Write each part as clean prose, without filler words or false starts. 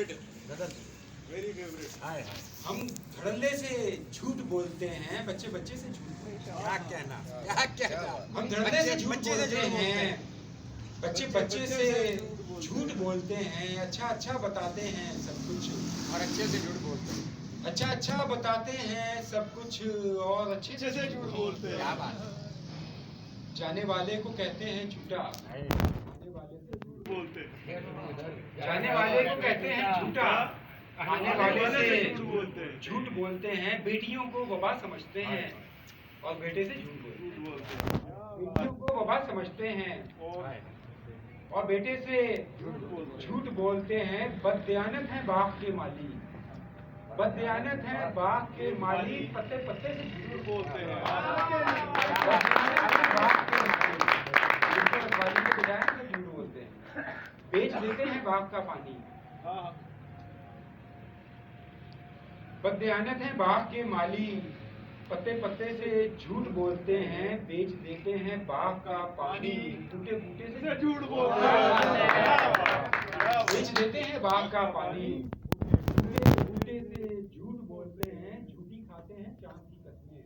Very favourite. हाय हाय। हम धड़ल्ले से झूठ बोलते हैं, बच्चे बच्चे से झूठ बोलते हैं। क्या कहना, क्या कहना। हम धड़ल्ले से झूठ बच्चे से बोलते झूठ हैं, बच्चे बच्चे से झूठ बोलते हैं। अच्छा अच्छा बताते हैं सब कुछ और अच्छे से झूठ बोलते हैं। अच्छा अच्छा बताते हैं सब कुछ और अच्छे से झूठ बोलते हैं। क्या बात है। जाने वाले को कहते हैं झूठा, आने वाले से झूठ बोलते हैं। जाने वाले को कहते हैं झूठा, आने वाले से झूठ बोलते हैं। बेटियों को वबा समझते हैं और बेटे से झूठ बोलते हैं। बेटियों को वबा समझते हैं और बेटे से झूठ बोलते हैं। बददयानत है बाप के माली, बददयानत है बाप के माली, पत्ते पत्ते से झूठ बोलते हैं। रखवाली के बजाय झूठ बोलते हैं। बेच देते हैं बाप का पानी, बददयानत है बाप के माली, पत्ते पत्ते से झूठ बोलते हैं। बेच देते हैं बाप का पानी, टूटे फूटे से झूठ बोलते हैं। बेच देते हैं बाप का पानी, टूटे फूटे से झूठ बोलते हैं। झूठी खाते हैं चांद की कस्में,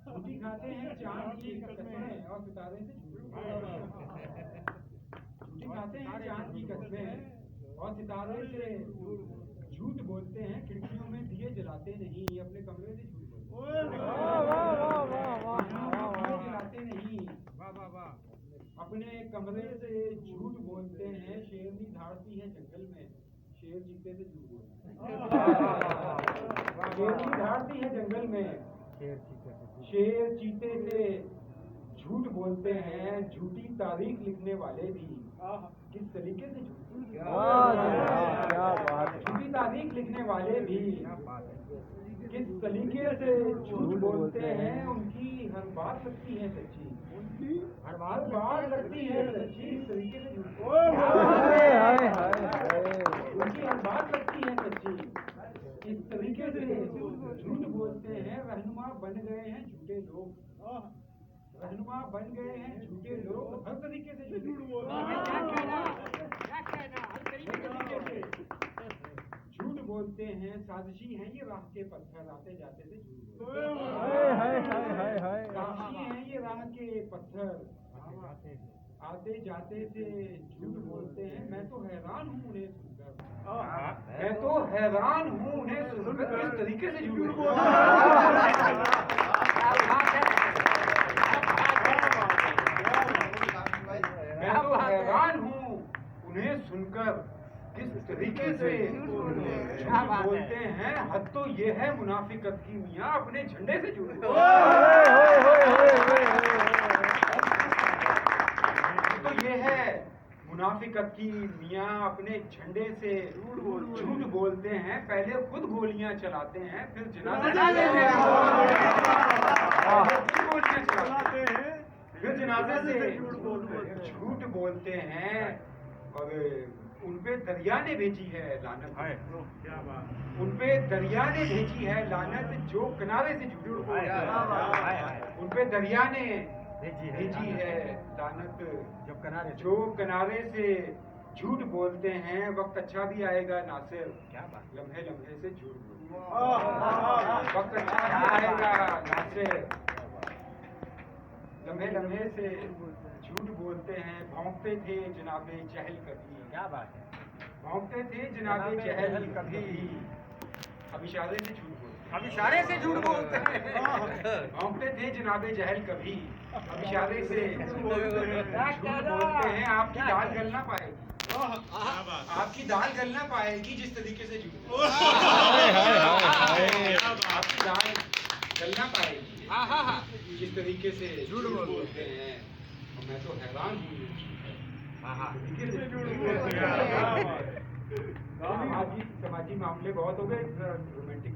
झूठी खाते हैं चांद की कस्में और सितारे से झूठ बोलते हैं। झूठी खाते हैं चांद की कस्में और सितारे से झूठ बोलते हैं। खिड़कियों में दिए जलाते नहीं, अपने कमरे से झूठ बोलते हैं। दिए जलाते नहीं, अपने कमरे से झूठ बोलते हैं। शेरनी धाड़ती है जंगल में, शेर चीते से झूठ बोलते हैं। शेरनी धाड़ती है जंगल में, शेर चीते से झूठ बोलते हैं। झूठी तारीख लिखने वाले भी किस तरीके से झूठी तारीख लिखने वाले भी किस तरीके से झूठ बोलते हैं। उनकी हर बात लगती है सच्ची, हर बात लगती है सच्ची, इस तरीके से झूठ उनकी हर बात लगती है सच्ची, इस तरीके से झूठ बोलते हैं। रहनुमा बन गए हैं झूठे लोग, रहनुमा बन गए हैं झूठे लोग, हर तरीके से झूठ बोलते हैं। झूठ बोलते हैं, साजिशी हैं ये राह के पत्थर, आते जाते से झूठ बोलते हैं। साजिशी हैं ये राह के पत्थर, आते जाते से झूठ बोलते हैं। मैं तो हैरान हूँ उन्हें सुनकर, मैं तो हैरान हूँ उन्हें सुनकर, किस तरीके से झूठ बोलते हैं। मैं तो हैरान हूँ उन्हें सुनकर, किस तरीके से झूठ बोलते हैं। हद तो ये है मुनाफिकत की मियाँ, अपने झंडे से झूठ बोलते हैं। तो ये है मुनाफिकत की मियाँ, अपने झंडे से झूठ बोलते हैं। पहले खुद गोलियां चलाते हैं, फिर जनाजे से झूठ बोलते हैं। और उनपे दरिया ने भेजी है लानत, उनपे दरिया ने भेजी है लानत, जो किनारे से झूठ बोलते हैं। उनपे दरिया ने भेजी है लानत, जो किनारे से झूठ बोलते हैं। वक्त अच्छा भी आएगा नासिर, लम्हे लम्हे से झूठ बोलते हैं। वक्त अच्छा भी आएगा नासिर, लम्हे लम्हे से झूठ बोलते हैं। भौंकते थे जनाबे जहल कभी, क्या बात है, भौंकते थे जनाबे जहल कभी, अब इशारे से झूठ बोलते हैं। अब इशारे से झूठ बोलते हैं। भौंकते थे जनाबे जहल कभी, अब इशारे से झूठ बोलते हैं। आपकी दाल गल ना पाएगी, आपकी दाल गल ना पाएगी जिस तरीके से झूठ, आपकी दाल गल ना पाएगी जिस तरीके से झूठ बोलते हैं। मैं तो हैरान हूँ समाजी मामले बहुत हो गए, रोमांटिक